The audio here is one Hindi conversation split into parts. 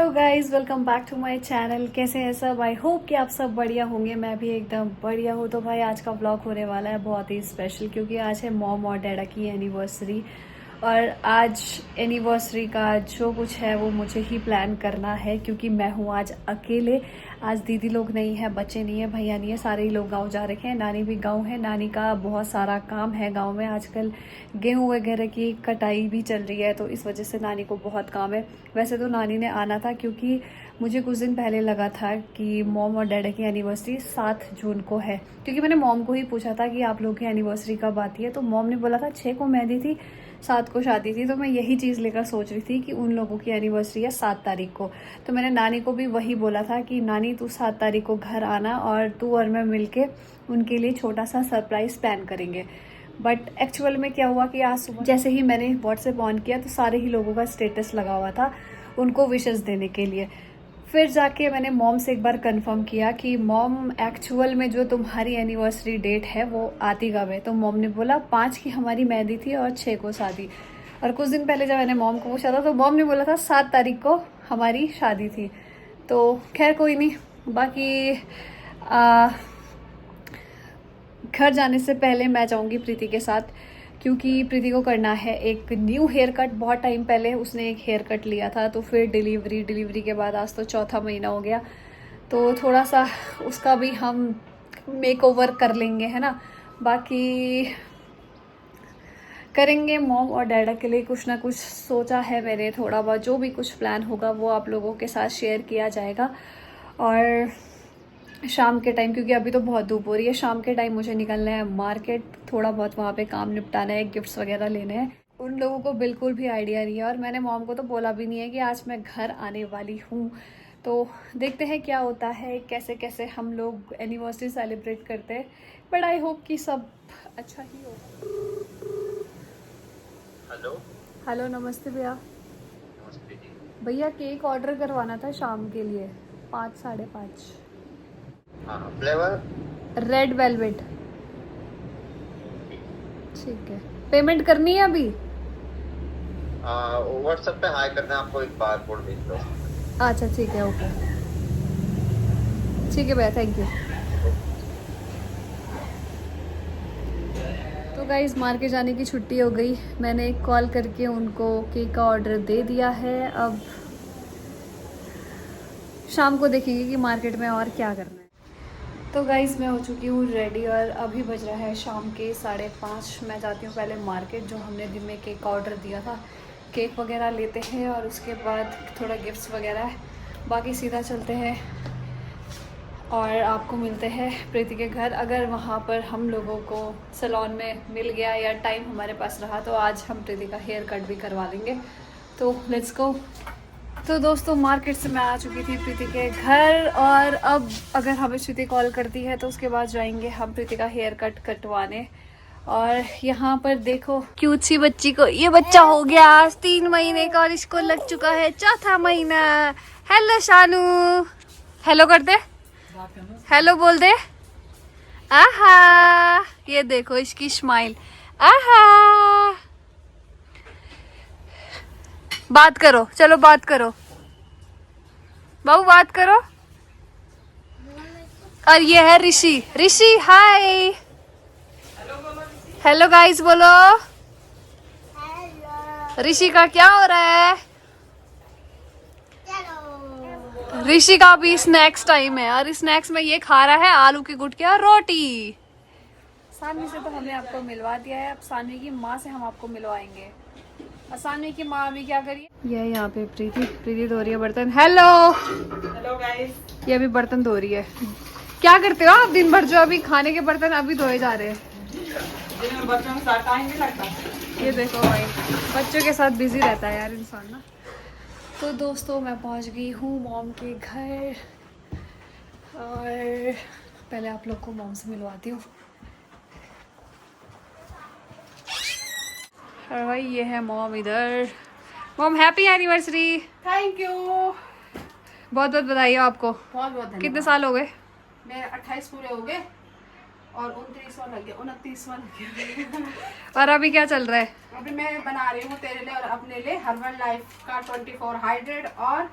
Hello guys, welcome back to my channel. कैसे हैं सब? आई होप कि आप सब बढ़िया होंगे। मैं भी एकदम बढ़िया हूँ। तो भाई आज का व्लॉग होने वाला है बहुत ही स्पेशल, क्योंकि आज है मॉम और डैडा की एनिवर्सरी। और आज एनिवर्सरी का जो कुछ है वो मुझे ही प्लान करना है, क्योंकि मैं हूँ आज अकेले। आज दीदी लोग नहीं है, बच्चे नहीं है, भैया नहीं है, सारे ही लोग गाँव जा रखे हैं। नानी भी गाँव है। नानी का बहुत सारा काम है गाँव में। आजकल गेहूँ वगैरह की कटाई भी चल रही है, तो इस वजह से नानी को बहुत काम है। वैसे तो नानी ने आना था, क्योंकि मुझे कुछ दिन पहले लगा था कि मॉम और डैडा की एनिवर्सरी 7 जून को है। क्योंकि मैंने मॉम को ही पूछा था कि आप लोगों की एनिवर्सरी कब आती है, तो मॉम ने बोला था 6 को मेहंदी थी, 7 को शादी थी। तो मैं यही चीज़ लेकर सोच रही थी कि उन लोगों की एनिवर्सरी है 7 तारीख को। तो मैंने नानी को भी वही बोला था कि नानी तू 7 तारीख को घर आना, और तू और मैं मिलके उनके लिए छोटा सा सरप्राइज़ प्लान करेंगे। बट एक्चुअल में क्या हुआ कि आज सुबह जैसे ही मैंने व्हाट्सएप ऑन किया तो सारे ही लोगों का स्टेटस लगा हुआ था उनको विशेस देने के लिए। फिर जाके मैंने मॉम से एक बार कंफर्म किया कि मॉम एक्चुअल में जो तुम्हारी एनिवर्सरी डेट है वो आती कब है। तो मॉम ने बोला 5 की हमारी मेहंदी थी और 6 को शादी। और कुछ दिन पहले जब मैंने मॉम को पूछा था तो मॉम ने बोला था 7 तारीख को हमारी शादी थी। तो खैर कोई नहीं। बाकी घर जाने से पहले मैं जाऊंगी प्रीति के साथ, क्योंकि प्रीति को करना है एक न्यू हेयर कट। बहुत टाइम पहले उसने एक हेयर कट लिया था, तो फिर डिलीवरी के बाद आज तो चौथा महीना हो गया, तो थोड़ा सा उसका भी हम मेक ओवर कर लेंगे, है ना। बाकी करेंगे मॉम और डैडा के लिए कुछ ना कुछ सोचा है मैंने। थोड़ा बहुत जो भी कुछ प्लान होगा वो आप लोगों के साथ शेयर किया जाएगा। और शाम के टाइम, क्योंकि अभी तो बहुत धूप हो रही है, शाम के टाइम मुझे निकलना है मार्केट, थोड़ा बहुत वहाँ पे काम निपटाना है, गिफ्ट्स वगैरह लेने हैं। उन लोगों को बिल्कुल भी आइडिया नहीं है, और मैंने मॉम को तो बोला भी नहीं है कि आज मैं घर आने वाली हूँ। तो देखते हैं क्या होता है, कैसे कैसे हम लोग एनिवर्सरी सेलिब्रेट करते हैं। बट आई होप कि सब अच्छा ही होगा। हेलो। हेलो, नमस्ते भैया। नमस्ते जी। भैया केक ऑर्डर करवाना था शाम के लिए 5 साढ़े 5। हाँ, फ्लेवर। Red velvet. ठीक है, पेमेंट करनी है अभी? व्हाट्सएप पे हाई करना है, आपको एक बार कोड भेज दो। अच्छा ठीक है, ओके। ठीक है भैया, थैंक यू। तो गाइस, मार्केट जाने की छुट्टी हो गई। मैंने एक कॉल करके उनको केक का ऑर्डर दे दिया है। अब शाम को देखेंगे कि मार्केट में और क्या करना है। तो गाइस, मैं हो चुकी हूँ रेडी, और अभी बज रहा है शाम के 5:30। मैं जाती हूँ पहले मार्केट, जो हमने दिन में केक का ऑर्डर दिया था। केक वगैरह लेते हैं और उसके बाद थोड़ा गिफ्ट्स वगैरह है, बाकी सीधा चलते हैं और आपको मिलते हैं प्रीति के घर। अगर वहाँ पर हम लोगों को सैलून में मिल गया या टाइम हमारे पास रहा तो आज हम प्रीति का हेयर कट भी करवा लेंगे। तो लेट्स गो। तो दोस्तों, मार्केट से मैं आ चुकी थी प्रीति के घर, और अब अगर हमें प्रीति कॉल करती है तो उसके बाद जाएंगे हम प्रीति का हेयर कट कटवाने। और यहाँ पर देखो क्यूट सी बच्ची को, ये बच्चा हो गया आज 3 महीने का और इसको लग चुका है 4था महीना। हेलो शानू, हेलो कर दे, हेलो बोल दे। आहा, ये देखो इसकी स्माइल। आहा, बात करो, चलो बात करो बाबू, बात करो। और ये है ऋषि। ऋषि हाय, हेलो गाइस बोलो। ऋषि का क्या हो रहा है? ऋषि का भी स्नैक्स टाइम है, और स्नैक्स में ये खा रहा है आलू की गुटकी और रोटी। सानवी से तो हमने आपको मिलवा दिया है, अब सानवी की माँ से हम आपको मिलवाएंगे। और सानवी की माँ अभी क्या करिए, ये यहाँ पे प्रीति धो रही है बर्तन। हेलो हेलो गाइस, ये अभी बर्तन धो रही है। क्या करते हो आप दिन भर? जो अभी खाने के बर्तन अभी धोए जा रहे हैं। बच्चों के साथ टाइम नहीं लगता। ये देखो भाई, बच्चों के साथ बिजी रहता है यार इंसान ना। तो दोस्तों, मैं पहुंच गई हूँ मॉम के घर, और पहले आप लोग को मॉम से मिलवाती हूँ। और भाई ये है मॉम इधर। Mom happy anniversary. Thank you, बहुत बहुत बधाई हो आपको। बहुत बहुत धन्यवाद। कितने साल हो गए? मेरे 28 पूरे हो गए और 29वां लग गया, 29वां लग गया। और अभी क्या चल रहा है? अभी मैं बना रही हूँ तेरे लिए और अपने लिए हर्बल लाइफ का 24 हाइड्रेट और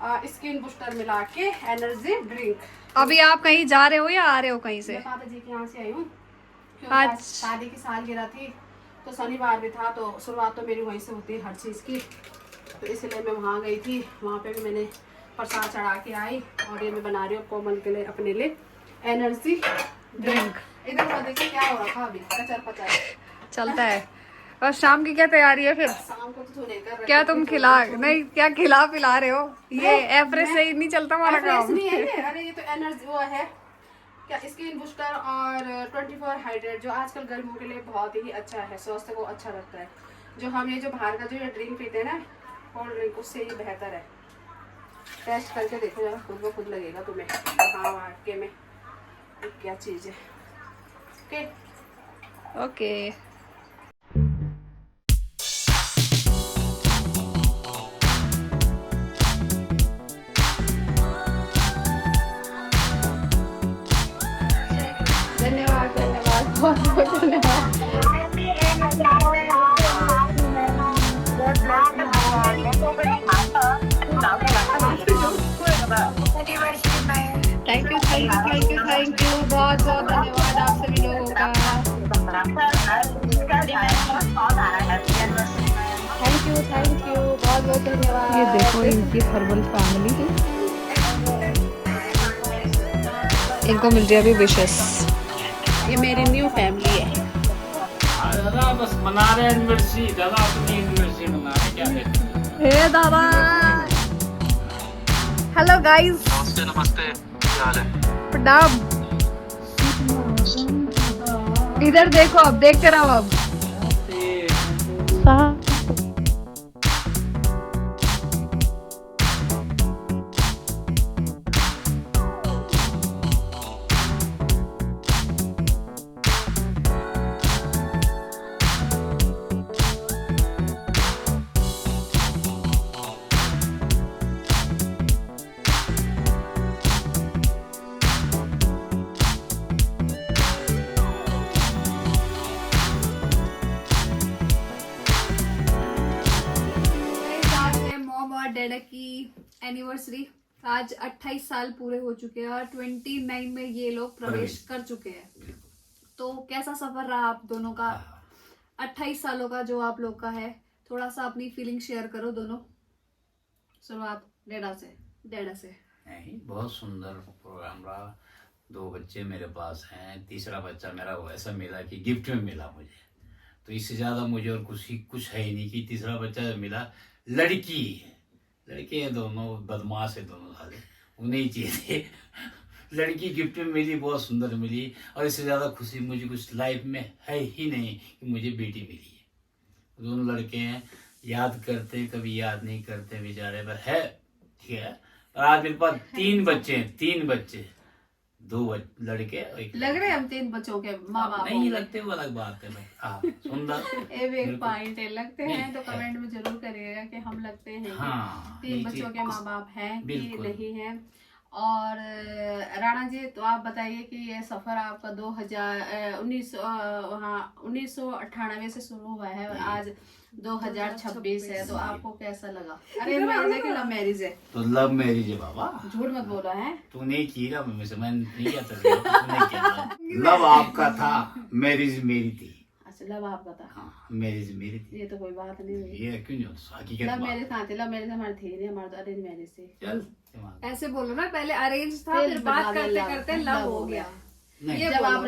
स्किन बूस्टर मिला के एनर्जी ड्रिंक। अभी आप कहीं जा रहे हो या आ रहे हो कहीं से? मैं माता जी के यहाँ से आई हूँ क्योंकि आज आज शादी की सालगिरह थी, तो शनिवार भी था, तो शुरुआत तो मेरी वहीं से होती है हर चीज़ की, तो इसलिए मैं वहाँ गई थी। वहाँ पे भी मैंने प्रसाद चढ़ा के आई और ये मैं बना रही हूँ कोमल के लिए, अपने लिए एनर्जी ड्रिंक। इधर देखिए क्या हो रखा अभी, कचर पचर चलता है। और शाम की क्या तैयारी है फिर? शाम को तो नहीं कर रहे। क्या तुम खिला नहीं, क्या खिला पिला रहे हो? ये एवरेज से ही नहीं चलता हमारा काम। नहीं है ये, अरे ये तो एनर्जी वो है क्या, स्किन बूस्टर और 24 हाइड्रेट, जो आजकल गर्मियों के लिए बहुत ही अच्छा है, स्वास्थ्य को अच्छा रखता है। जो हम ये जो बाहर का जो ये ड्रिंक पीते हैं ना, कोल्ड ड्रिंक, उससे ये बेहतर है। टेस्ट करके देखो जरा, खुद ब खुद लगेगा तुम्हें हाँ वाकई में क्या चीज़ है। Okay okay. धन्यवाद धन्यवाद, बहुत बहुत धन्यवाद। Thank you thank you thank you thank you, बहुत बहुत धन्यवाद आप सभी लोगों का। थैंक यू बहुत बहुत धन्यवाद। ये देखो इनकी हर्बल फैमिली, इनको मिल रही है अभी विशेष। ये मेरी न्यू फैमिली है। दादा बस मना रहे एनिवर्सरी, दादा अपनी एनिवर्सरी मना रहे, क्या कहते हैं? हे दादा, हेलो गाइस, नमस्ते नमस्ते, क्या हाल है? प्रणाम। इधर देखो, अब देखते रहो अब। आज है मॉम और डैडा की एनिवर्सरी। आज 28 साल पूरे हो चुके हैं और 29 में ये लोग प्रवेश कर चुके हैं। तो कैसा सफर रहा आप दोनों का 28 सालों का जो आप लोग का है? थोड़ा सा अपनी फीलिंग शेयर करो दोनों। शुरुआत डैडा से। नहीं, बहुत सुंदर प्रोग्राम रहा। 2 बच्चे मेरे पास हैं, तीसरा बच्चा मेरा वैसा मिला कि गिफ्ट में मिला मुझे, तो इससे ज़्यादा मुझे और कुछ है ही नहीं कि तीसरा बच्चा जब मिला लड़की है। लड़के हैं दोनों, बदमाश है दोनों साले, उन्हें ही चाहिए थे। लड़की गिफ्ट में मिली, बहुत सुंदर मिली, और इससे ज़्यादा खुशी मुझे कुछ लाइफ में है ही नहीं कि मुझे बेटी मिली है। दोनों लड़के हैं, याद करते हैं, कभी याद नहीं करते बेचारे, पर है ठीक है। और आज मेरे पास 3 बच्चे हैं, 3 बच्चे, 2 लड़के और एक लग रहे हैं हम 3 बच्चों के माँ बाप नहीं लगते, वो अलग बात है भाई। हाँ सुंदर एक पॉइंट है, लगते हैं तो कमेंट में जरूर करिएगा कि हम लगते हैं हाँ, 3 बच्चों के माँ बाप हैं कि बिल्कुल। नहीं हैं। और राणा जी, तो आप बताइए कि ये सफर आपका 1998 से शुरू हुआ है और आज 2026 है, तो आपको कैसा लगा? अरे मैरिज है कि लव मैरिज है? तो लव मैरिज है बाबा, झूठ मत बोला है। तूने किया, मैं नहीं किया था। लव आपका था, मैरिज मेरी थी। अच्छा, लव आपका था। हाँ, मैरिज मेरी थी। ये तो कोई बात नहीं हुई। ये क्यों नहीं? हकीकत लव बात। मैरिज कहाँ थी? लव मैरिज हमारी थी नहीं, हमारा तो अरेंज मैरिज थी। चल दिमाग। ऐसे बोलो ना, पहले अरेंज था, फिर बात करते करते लव हो गया। नहीं, जब आप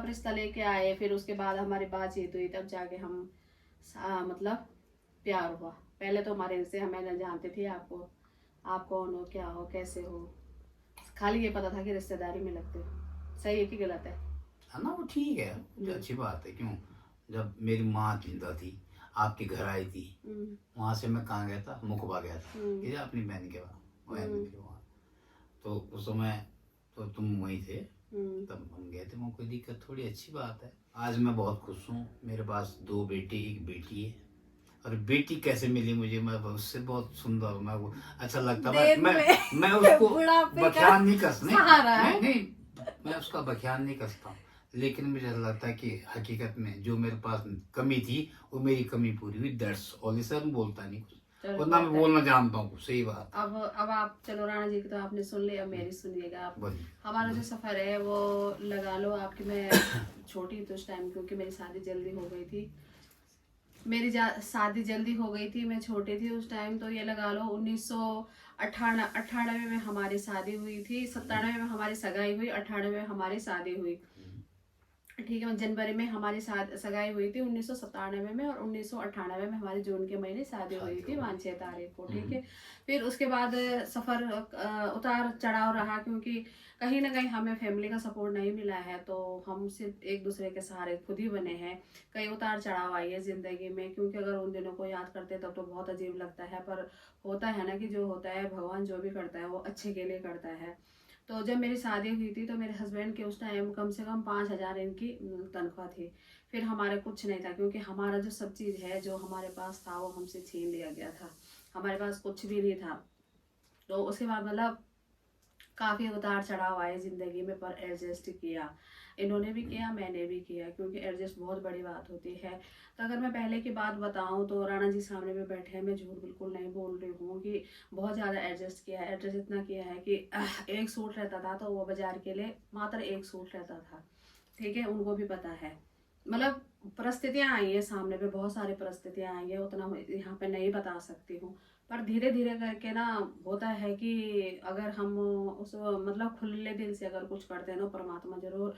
रिश्ता लेके आए, फिर उसके बाद हमारी बातचीत हुई, तब जाके हम मतलब प्यार हुआ। पहले तो हमारे से हमें न जानते थे आपको, आप कौन हो, क्या हो, कैसे हो, खाली ये पता था कि रिश्तेदारी में लगते हो। सही है कि गलत है? है ना, वो ठीक है, जो अच्छी बात है। क्यों, जब मेरी माँ जिंदा थी, आपके घर आई थी, वहां से मैं कहाँ गया था? मुकबा गया था, इधर अपनी बहन के वहाँ। तो उस समय तो तुम वहीं थे, तब हम गए थे वहाँ। कोई दिक्कत थोड़ी, अच्छी बात है। आज मैं बहुत खुश हूँ। मेरे पास 2 बेटे, 1 बेटी है। और बेटी कैसे मिली मुझे, मैं उससे बहुत सुंदर, मैं वो अच्छा लगता है। मैं उसको बख्यान नहीं कसता, नहीं मैं उसका बख्यान नहीं कसता, लेकिन मुझे लगता है कि हकीकत में जो मेरे पास कमी थी, वो मेरी कमी पूरी हुई। That's all. सर बोलता नहीं कुछ, चलो उतना मैं बोलना जानता हूँ, सही बात। अब आप चलो राणा जी की तो आपने सुन लिया, मेरी सुनिएगा आप। बोलिए। हमारा जो सफर है वो लगा लो आपकी, मैं छोटी थी उस टाइम क्योंकि मेरी शादी जल्दी हो गई थी। शादी जल्दी हो गई थी, मैं छोटी थी उस टाइम, तो ये लगा लो 1998 में हमारी शादी हुई थी। 97 में हमारी सगाई हुई, 98 में हमारी शादी हुई। ठीक है, जनवरी में हमारी सगाई हुई थी 1997 में, और 1998 में हमारी जून के महीने शादी हुई थी 5-6 तारीख को। ठीक है, फिर उसके बाद सफ़र उतार चढ़ाव रहा, क्योंकि कहीं ना कहीं हमें फैमिली का सपोर्ट नहीं मिला है, तो हम सिर्फ एक दूसरे के सहारे खुद ही बने हैं। कई उतार चढ़ाव आई है ज़िंदगी में, क्योंकि अगर उन दिनों को याद करते तब तो बहुत अजीब लगता है, पर होता है ना कि जो होता है भगवान जो भी करता है वो अच्छे के लिए करता है। तो जब मेरी शादी हुई थी तो मेरे हस्बैंड के उस टाइम कम से कम 5,000 इनकी तनख्वाह थी। फिर हमारे कुछ नहीं था, क्योंकि हमारा जो सब चीज़ है जो हमारे पास था वो हमसे छीन लिया गया था, हमारे पास कुछ भी नहीं था। तो उसके बाद मतलब काफ़ी उतार चढ़ाव आए ज़िंदगी में, पर एडजस्ट किया, इन्होंने भी किया, मैंने भी किया, क्योंकि एडजस्ट बहुत बड़ी बात होती है। तो अगर मैं पहले की बात बताऊं तो राणा जी सामने में बैठे हैं, मैं झूठ बिल्कुल नहीं बोल रही हूँ कि बहुत ज़्यादा एडजस्ट किया है। एडजस्ट इतना किया है कि एक सूट रहता था तो वो बाजार के लिए मात्र एक सूट रहता था। ठीक है, उनको भी पता है, मतलब परिस्थितियाँ आई हैं सामने पे, बहुत सारी परिस्थितियाँ आई हैं, उतना यहाँ पे नहीं बता सकती हूँ। पर धीरे धीरे करके ना होता है कि अगर हम उस मतलब खुले दिल से अगर कुछ करते हैं ना, परमात्मा जरूर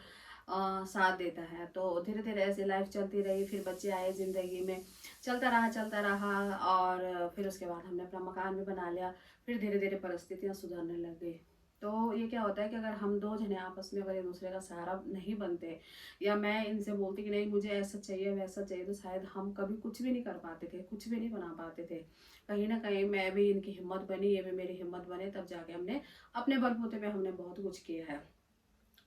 साथ देता है। तो धीरे धीरे ऐसे लाइफ चलती रही, फिर बच्चे आए ज़िंदगी में, चलता रहा, और फिर उसके बाद हमने अपना मकान भी बना लिया। फिर धीरे धीरे परिस्थितियाँ सुधरने लग गई। तो ये क्या होता है कि अगर हम दो जने आपस में अगर एक दूसरे का सहारा नहीं बनते, या मैं इनसे बोलती कि नहीं मुझे ऐसा चाहिए वैसा चाहिए, तो शायद हम कभी कुछ भी नहीं कर पाते थे, कुछ भी नहीं बना पाते थे। कहीं ना कहीं मैं भी इनकी हिम्मत बनी, ये भी मेरी हिम्मत बने, तब जाके हमने अपने बलबूते पे हमने बहुत कुछ किया है।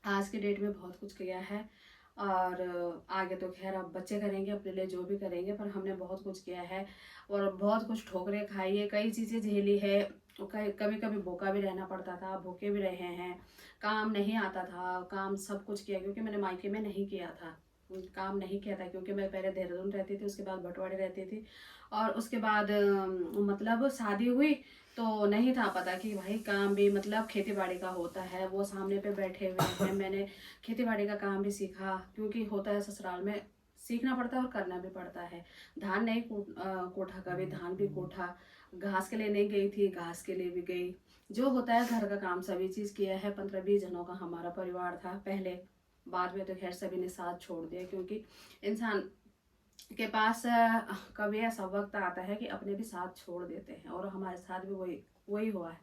आज के डेट में बहुत कुछ किया है, और आगे तो खैर अब बच्चे करेंगे अपने लिए जो भी करेंगे, पर हमने बहुत कुछ किया है और बहुत कुछ ठोकरें खाई है, कई चीज़ें झेली है। कभी कभी भूखा भी रहना पड़ता था, भूखे भी रहे हैं, काम नहीं आता था, काम सब कुछ किया, क्योंकि मैंने मायके में नहीं किया था, काम नहीं किया था, क्योंकि मैं पहले देहरादून रहती थी, उसके बाद भटवाड़ी रहती थी, और उसके बाद मतलब शादी हुई तो नहीं था पता कि भाई काम भी मतलब खेती बाड़ी का होता है। वो सामने पे बैठे हुए हैं, मैंने खेती बाड़ी का काम भी सीखा, क्योंकि होता है ससुराल में, सीखना पड़ता है और करना भी पड़ता है। धान नहीं कोठा, कभी धान भी कोठा, घास के लिए नहीं गई थी, घास के लिए भी गई, जो होता है घर का काम सभी चीज़ किया है। 15-20 जनों का हमारा परिवार था पहले, बाद में तो खैर सभी ने साथ छोड़ दिया, क्योंकि इंसान के पास कभी ऐसा वक्त आता है कि अपने भी साथ छोड़ देते हैं, और हमारे साथ भी वही हुआ है।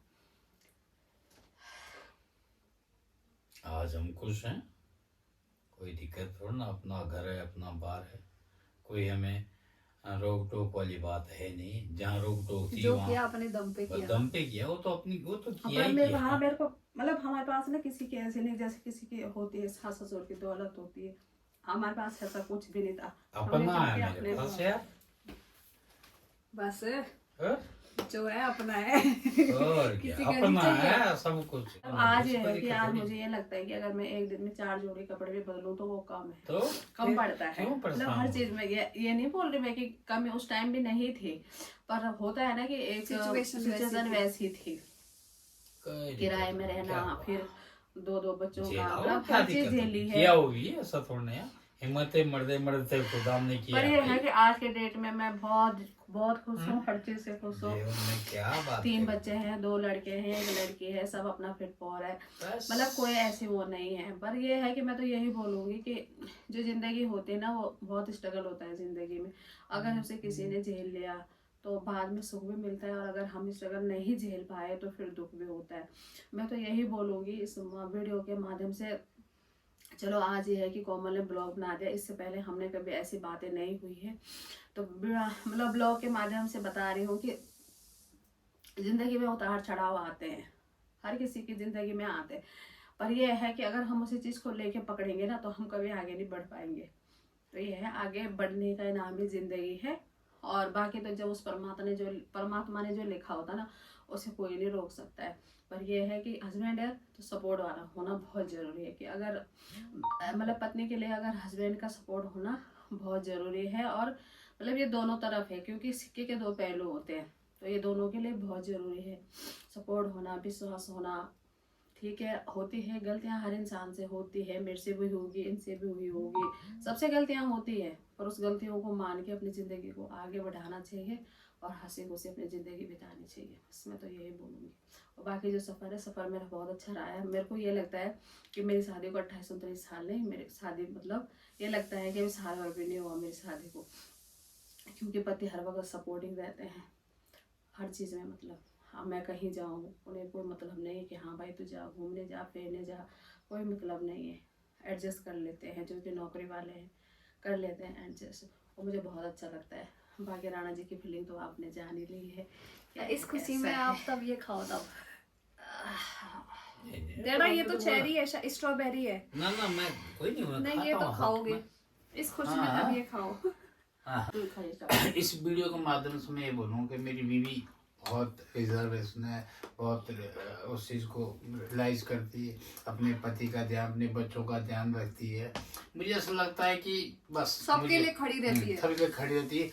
आज हम खुश हैं, कोई दिक्कत थोड़ा ना, अपना घर है, अपना बार है, कोई हमें रोक टोक वाली बात है नहीं। जहाँ रोक टोक थी जो वहाँ किया अपने दम पे किया, दम पे किया, वो तो किया ही मेरे किया। हाँ, मेरे को मतलब हमारे पास ना किसी की ऐसी नहीं, जैसे किसी की होती है सास ससुर की दौलत होती है, हमारे पास ऐसा कुछ भी नहीं था। अपना है मेरे पास यार, बस और जो है अपना है। क्या, किसी का अपना नहीं चाहिए। है सब कुछ। आज इसको है कि दिक्कत आज थोड़ी। मुझे ये लगता है कि अगर मैं एक दिन में 4 जोड़ी कपड़े भी बदलूं तो वो कम है, तो कम फिर पड़ता है, क्यों मतलब परेशान हर हो? चीज में। ये नहीं बोल रही मैं कि कम उस टाइम भी नहीं थी, पर होता है ना कि एक सिचुएशन वैसी थी, कोई किराए दिक्कत में नहीं, रहना, क्या हुआ? फिर 2-2 बच्चों का, झेला हो, मतलब क्या हर चीज दिक्कत झेली होगी? है। किया होगी, ऐसा थोड़ा नहीं है। हिम्मतें मर्दे मर्दे खुदा ने किया पर ये है भाई। कि आज के डेट में मैं बहुत बहुत खुश हूँ, हर चीज से खुश हूँ। जीवन में क्या बात 3 करें? बच्चे हैं, 2 लड़के हैं, 1 लड़की है, सब अपना फिट फॉर है, बस मतलब कोई ऐसी वो नहीं है। पर ये है कि मैं तो यही बोलूँगी कि जो ज़िंदगी होती है ना, वो बहुत स्ट्रगल होता है ज़िंदगी में। अगर उसे किसी ने झेल लिया तो बाद में सुख भी मिलता है, और अगर हम स्ट्रगल नहीं झेल पाए तो फिर दुख भी होता है। मैं तो यही बोलूँगी इस वीडियो के माध्यम से। चलो आज ये है कि कोमल ने ब्लॉग बना दिया, इससे पहले हमने कभी ऐसी बातें नहीं हुई है, तो मतलब ब्लॉग के माध्यम से बता रही हूँ कि ज़िंदगी में उतार चढ़ाव आते हैं, हर किसी की ज़िंदगी में आते हैं, पर यह है कि अगर हम उसी चीज़ को लेके पकड़ेंगे ना तो हम कभी आगे नहीं बढ़ पाएंगे। तो ये है, आगे बढ़ने का नाम ही ज़िंदगी है, और बाकी तो जब उस परमात्मा ने जो लिखा होता ना, उसे कोई नहीं रोक सकता है। पर यह है कि हस्बैंड है तो सपोर्ट वाला होना बहुत ज़रूरी है, कि अगर मतलब पत्नी के लिए अगर हस्बैंड का सपोर्ट होना बहुत ज़रूरी है, और मतलब ये दोनों तरफ है, क्योंकि सिक्के के 2 पहलू होते हैं। तो ये दोनों के लिए बहुत ज़रूरी है। सपोर्ट होना, विश्वास होना। ठीक है, होती है गलतियां, हर इंसान से होती है, मेरे से भी होगी, इनसे भी हुई होगी, सबसे गलतियां होती है, पर उस गलतियों को मान के अपनी ज़िंदगी को आगे बढ़ाना चाहिए और हंसी खुशी अपनी ज़िंदगी बितानी चाहिए। बस मैं तो यही बोलूँगी। और बाकी जो सफ़र है, सफ़र मेरा बहुत अच्छा रहा है। मेरे को ये लगता है कि मेरी शादी को 28-29 साल नहीं, मेरी शादी मतलब ये लगता है कि अभी साल भर भी नहीं हुआ मेरी शादी को, क्योंकि पति हर वक्त सपोर्टिंग रहते हैं हर चीज़ में। मतलब हाँ, मैं कहीं जाऊँ उन्हें कोई मतलब नहीं है कि हाँ भाई तू जा, घूमने जा, फिरने जा, कोई मतलब नहीं है। एडजस्ट कर लेते हैं, जो कि नौकरी वाले हैं कर लेते हैं एडजस्ट, और मुझे बहुत अच्छा लगता है। बाकी राणा जी की फीलिंग तो आपने जान ही ली है। या इस खुशी में ऐसा आप है। तब ये खाओ तब। डेढ़ा ये तो चेरी है, स्ट्रॉबेरी है। ना ना, मैं कोई नहीं, मैं नहीं, खाता ये तो हूँ, खाओगे मैं- इस खुशी में, हाँ। तब ये खाओ। इस वीडियो के माध्यम से मैं ये बोलूँ कि मेरी बीवी बहुत रिजर्वेशन है, बहुत उस चीज़ को रियलाइज करती है, अपने पति का ध्यान, अपने बच्चों का ध्यान रखती है। मुझे ऐसा लगता है कि बस सबके लिए खड़ी रहती है। सबके लिए खड़ी रहती है,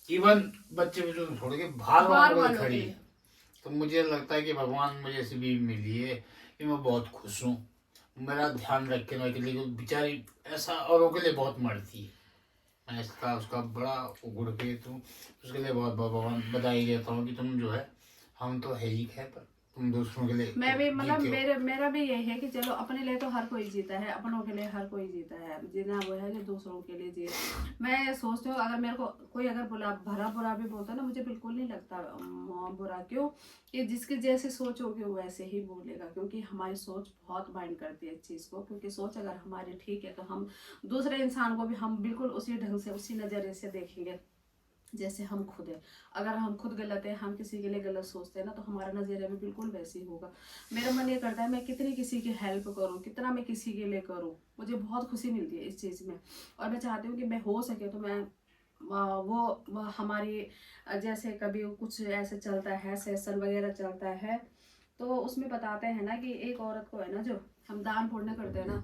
इवन बच्चे बच्चों को छोड़ के बाहर बाहर वालों वालों के खड़ी के। है। तो मुझे लगता है कि भगवान मुझे ऐसी बीवी मिली है कि मैं बहुत खुश हूँ। मेरा ध्यान रखने के लिए बेचारी ऐसा औरों के लिए बहुत मरती है। मैं इसका उसका बड़ा गुणपेत हूँ, उसके लिए बहुत बहुत भगवान बधाई देता हूँ कि तुम जो है, हम तो है ही है पर तुम दूसरों के लिए मैं भी मतलब जीते हो। मेरा भी यही है कि चलो अपने लिए तो हर कोई जीता है, अपनों के लिए हर कोई जीता है, जीना वो है कि दूसरों के लिए जिए। मैं सोचती हूँ अगर मेरे को कोई अगर भरा बुरा भी बोलता है ना, मुझे बिल्कुल नहीं लगता बुरा। क्यों कि जिसकी जैसी सोच होगी वो वैसे ही बोलेगा, क्योंकि हमारी सोच बहुत माइंड करती है इस चीज़ को। क्योंकि सोच अगर हमारी ठीक है तो हम दूसरे इंसान को भी हम बिल्कुल उसी ढंग से, उसी नज़रिए से देखेंगे जैसे हम खुद है। अगर हम खुद गलत है, हम किसी के लिए गलत सोचते हैं ना, तो हमारा नज़रिया भी बिल्कुल वैसे ही होगा। मेरा मन ये करता है मैं कितनी किसी की हेल्प करूँ, कितना मैं किसी के लिए करूँ, मुझे बहुत खुशी मिलती है इस चीज़ में। और मैं चाहती हूँ कि मैं हो सके तो मैं वो हमारी जैसे कभी कुछ ऐसे चलता है, सेशन वगैरह चलता है, तो उसमें बताते हैं ना कि एक औरत को है ना, जो हम दान पुण्य करते हैं ना,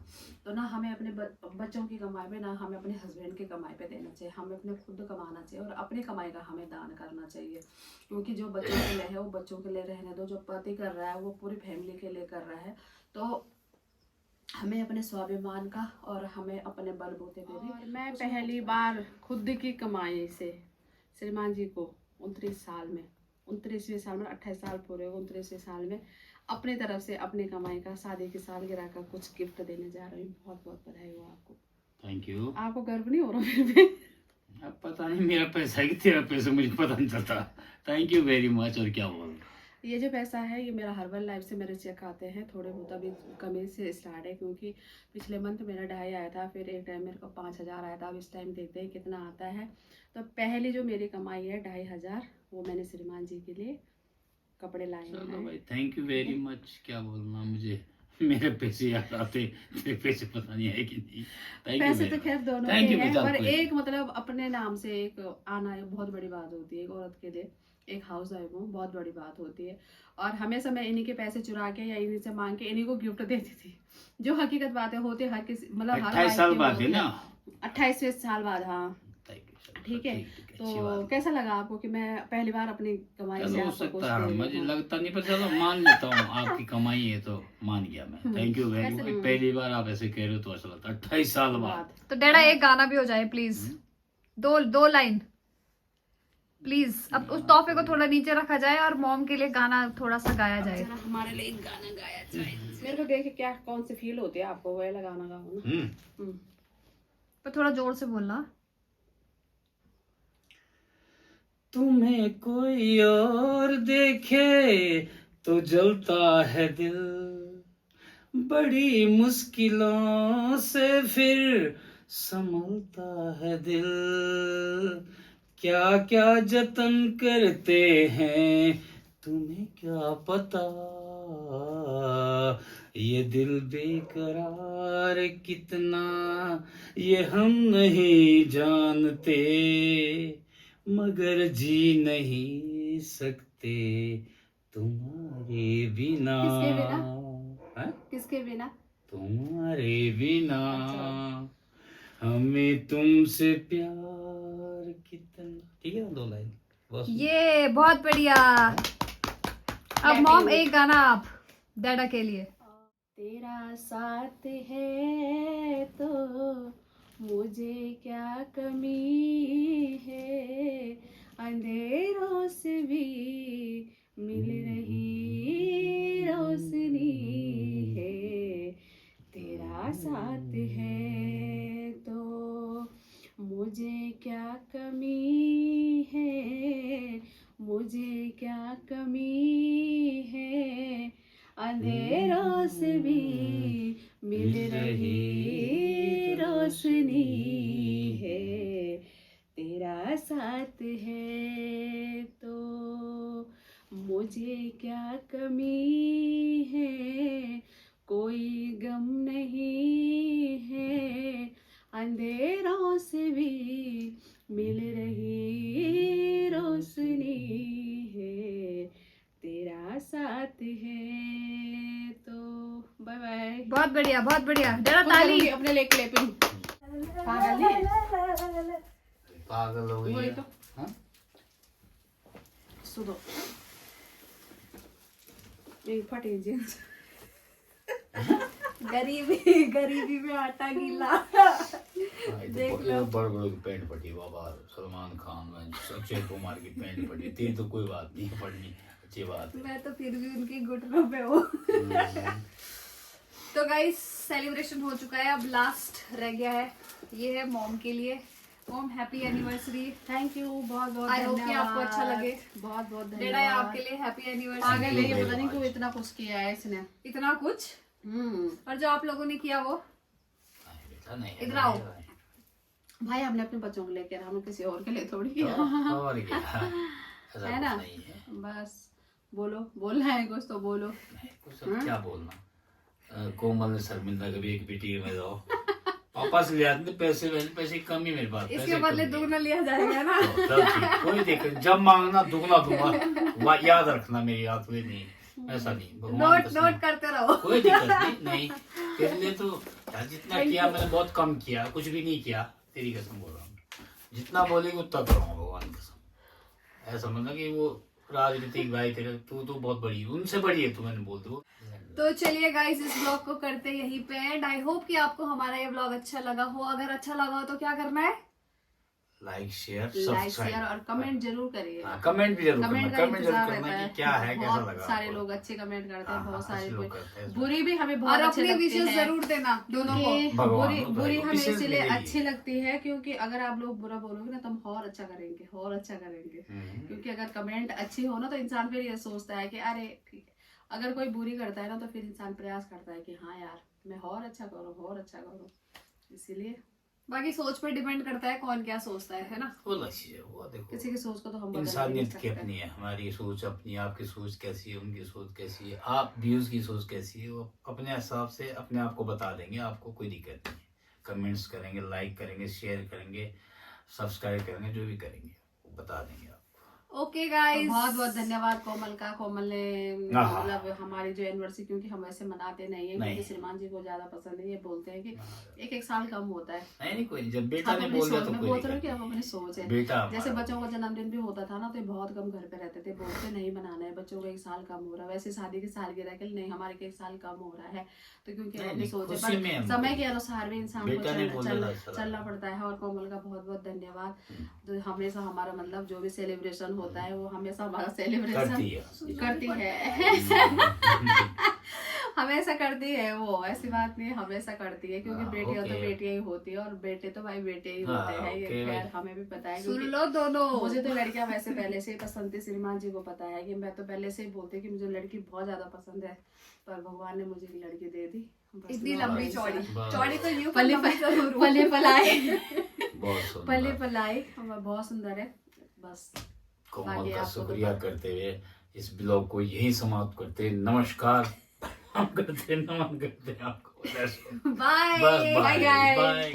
तो ना हमें अपने बच्चों की कमाई पे, ना हमें अपने हस्बैंड की कमाई पे देना चाहिए, हमें अपने खुद कमाना चाहिए और अपनी कमाई का हमें दान करना चाहिए। क्योंकि जो बच्चों के लिए है वो बच्चों के लिए रहने दो, जो पति कर रहा है वो पूरी फैमिली के लिए कर रहा है। तो हमें अपने स्वाभिमान का और हमें अपने बलबूते पे भी। और मैं पहली बार खुद की कमाई से श्रीमान जी को 29 साल में, 29वें साल में, 28 साल पूरे 29वें साल में अपनी तरफ से अपनी कमाई का शादी की सालगिरह का कुछ गिफ्ट देने जा रही हूँ। बहुत बहुत बधाई हो आपको। Thank you. आपको गर्व नहीं हो रहा मेरे पे? अब पता नहीं मेरा पैसा है कि तेरा पैसा, मुझे पता नहीं चलता। Thank you very much. और क्या बोल, ये जो पैसा है ये मेरा हर्बल लाइफ से मेरे चेक आते हैं, थोड़े बहुत अभी कमी से स्टार्ट है, क्योंकि पिछले मंथ मेरा 2.5 आया था, फिर एक टाइम मेरे को 5,000 आया था। अब इस टाइम देखते हैं कितना आता है। तो पहली जो मेरी कमाई है 2,500, वो मैंने श्रीमान जी के लिए कपड़े लाए चलो हैं। भाई, थैंक यू वेरी मच। क्या बोलना, मुझे मेरे पैसे याद आते, तेरे पैसे पता नहीं है कि नहीं। थैंक यू पैसे तो खैर दोनों थैंक के यू हैं, बेटा। पर एक मतलब अपने नाम से एक आना एक बहुत बड़ी बात होती है। एक औरत के लिए, एक हाउस वाइफ हो, बहुत बड़ी बात होती है। और हमेशा मैं इन्हीं के पैसे चुरा के या इन्हीं से मांग के इन्हीं को गिफ्ट देती थी, जो हकीकत बातें होती है हर किसी मतलब हर 28 साल wife की बाद है होती ना? 28वें साल बाद। हाँ थैंक यू। ठीक है। अच्छी तो बात। कैसा लगा आपको कि मैं पहली बार अपनी कमाई से चलो हो आपको कुछ सकता है, दे रही मुझे हूँ? लगता नहीं, पर चलो मान लेता हूँ आपकी कमाई है तो मान गया मैं। Thank you very much. पहली बार आप ऐसे कह रहे हो तो अच्छा लगता है। 28 साल बाद। तो डेढ़ा एक गाना भी हो जाए प्लीज, दो लाइन प्लीज। अब उस तोहफे को थोड़ा नीचे रखा जाए और मॉम के लिए गाना थोड़ा सा गाया जाए। जरा हमारे लिए एक गाना गाया जाए। मेरे को देख के क्या कौन सी फील होती है आपको, वो वाला गाना गाओ ना। पर थोड़ा जोर से बोलना। तुम्हें कोई और देखे तो जलता है दिल, बड़ी मुश्किलों से फिर संभलता है दिल। क्या क्या जतन करते हैं तुम्हें क्या पता, ये दिल बेकरार कितना ये हम नहीं जानते, मगर जी नहीं सकते तुम्हारे बिना। किसके बिना? हैं? किसके बिना? तुम्हारे बिना हमें तुमसे प्यार कितना। ठीक है, 2 लाइन बस ये बहुत बढ़िया। अब मॉम एक गाना आप डैडा के लिए। तेरा साथ है तो मुझे क्या कमी है, अंधेरों से भी मिल रही रोशनी है। तेरा साथ है तो मुझे क्या कमी है, मुझे क्या कमी है, अंधेरों से भी मिल रही रोशनी है। तेरा साथ है तो मुझे क्या कमी है, कोई गम नहीं है, अंधेरों से भी मिल रही रोशनी है। तेरा साथ है तो बाय बाय। बहुत बढ़िया बहुत बढ़िया। डैडा ताली। अपने ले क्लिपिंग। पागल हो गई वही है। तो। हाँ? सुनो ये फटे जींस। गरीबी गरीबी में आटा गीला। देख लो बड़ बड़ की पैंट फटी बाबा, सलमान खान में अक्षय कुमार की पैंट फटी थी तो कोई बात नहीं पड़नी, अच्छी बात है। मैं तो फिर भी उनकी घुटनों पे हूँ। तो गाइस सेलिब्रेशन हो चुका है, अब लास्ट रह गया है। ये है मॉम के लिए। Mom happy anniversary. Thank you, बहुत बहुत आई होप कि आपको अच्छा लगे। बहुत बहुत डैडा धन्यवाद आपके लिए हैप्पी पागल एनिवर्सरी। है ये, पता नहीं क्यों इतना कुछ किया है इसने। इतना कुछ और जो आप लोगों ने किया वो बेटा नहीं इधर आओ। भाई हमने अपने बच्चों को लेकर, हम किसी और के लिए थोड़ी तो किया और क्या, ऐसा है ना। कुछ नहीं है। बस बोलो, बोलना है कुछ तो बोलो। कुछ अब क्या बोलना। कोमल ने शर्मिंदा कभी एक बेटी में जाओ पापा से ले आते पैसे, पैसे कम ही मेरे पास, इसके पैसे बदले कम ही। दुगना लिया जाएगा ना। तो तब ठीक, कोई दिक्कत, जब मांगना दुगना दूंगा, याद रखना मेरी बात हुई नहीं, ऐसा नहीं। भगवान नोट कसम। नोट करते रहो। कोई दिक्कत नहीं, नहीं तेरे लिए तो यार जितना किया मैंने बहुत कम किया, कुछ भी नहीं किया, तेरी कसम बोल रहा हूँ। जितना बोलेगी उतना करूँगा भगवान की कसम। ऐसा मतलब कि वो राजनीतिक भाई तेरे, तू तो बहुत बड़ी है, उनसे बड़ी है तू, मैंने बोल दो। तो चलिए गाइस इस ब्लॉग को करते यहीं पे एंड। आई होप कि आपको हमारा ये ब्लॉग अच्छा लगा हो। अगर अच्छा लगा हो तो क्या करना है? Like share like share subscribe और कमेंट जरूर करिए। कमेंट भी जरूर कमेंट करना, का कमेंट जरूर इंतजार करना रहता कि है। क्या है, कैसा बहुत लगा सारे आपको। लोग अच्छे कमेंट करते हैं, हाँ, बहुत हाँ, सारे अच्छे लोग लोग करते हैं। बुरी भी हमें और बहुत अच्छे अपनी लगते विशेष हैं। जरूर देना दोनों को। क्योंकि भगवान बुरी को बुरी तो हमें विशेष इसलिए मिलेगी। अच्छी लगती है क्योंकि अगर आप लोग बुरा बोलोगे ना तो हम और अच्छा करेंगे, और अच्छा करेंगे। क्योंकि अगर कमेंट अच्छी हो ना तो इंसान फिर ये सोचता है कि अरे ठीक है। अगर कोई बुरी करता है ना तो फिर इंसान प्रयास करता है कि हाँ यार मैं और अच्छा करूँ, और अच्छा करूँ। इसीलिए बाकी सोच पे डिपेंड करता है कौन क्या सोचता है ना। वो अलग चीज है, वो देखो किसी की सोच को तो हम बदल नहीं इंसानियत की सकते। अपनी है, हमारी सोच अपनी, आपकी सोच कैसी है, उनकी सोच कैसी है, आप व्यूज की सोच कैसी है, वो अपने हिसाब से अपने आप को बता देंगे, आपको कोई दिक्कत नहीं है। कमेंट्स करेंगे, लाइक करेंगे, शेयर करेंगे, सब्सक्राइब करेंगे, जो भी करेंगे वो बता देंगे आपको। ओके गाइस बहुत बहुत धन्यवाद कोमल का। कोमल ने हाँ। मतलब हमारी जो एनिवर्सरी, क्योंकि हम ऐसे मनाते नहीं है, नहीं। क्योंकि श्रीमान जी को ज्यादा पसंद है। ये बोलते हैं कि एक साल कम होता है। नहीं नहीं कोई नहीं, जब बेटा आप ने अपनी बोल दिया सोच तो में कोई बोलते रहो दिक्कत कि आप नहीं। अपनी सोच है। बेटा जैसे हमारा बच्चों का जन्मदिन भी होता था ना तो ये बहुत कम घर पे रहते थे, बोलते नहीं मनाना है बच्चों को, एक साल कम हो रहा है। वैसे शादी की सालगिरह के लिए नहीं, हमारे के एक साल कम हो रहा है तो क्योंकि हम नहीं, अपनी नहीं, सोच है, खुशी में पर हम समय बोल- के अनुसार भी इंसान को बेटा ने बोल दिया था, चलना पड़ता है। और कोमल का बहुत बहुत धन्यवाद, जो हमेशा हमारा मतलब जो भी सेलिब्रेशन होता है वो हमेशा हमारा सेलिब्रेशन करती है। हमेशा करती है वो, ऐसी बात नहीं, हमेशा करती है क्योंकि हाँ, बेटियां तो ओके। बेटियां ही होती है और बेटे तो भाई बेटे ही हाँ, होते हैं। ये ओके खैर भाई। हमें भी पता है सुन क्योंकि लो दोनों। मुझे तो लड़कियां वैसे पहले से ही पसंद थी। श्रीमान जी को पता है कि मैं तो पहले से ही बोलती कि मुझे लड़की बहुत ज्यादा पसंद है, पर भगवान ने मुझे एक लड़की दे दी। बस इतनी मैं लंबी और चौड़ी इंसान- चौड़ी तो यूं पले लंबी जरूर हूँ। पले पलाए बहुत सुंदर। पले पलाए बहुत सुंदर है। बस कोमल बाकी का आपको तो शुक्रिया करते हुए इस ब्लॉग को यही समाप्त करते हैं। नमस्कार हम करते हैं, नमन करते हैं आपको। बाय बस बाय Bye, guys. बाय।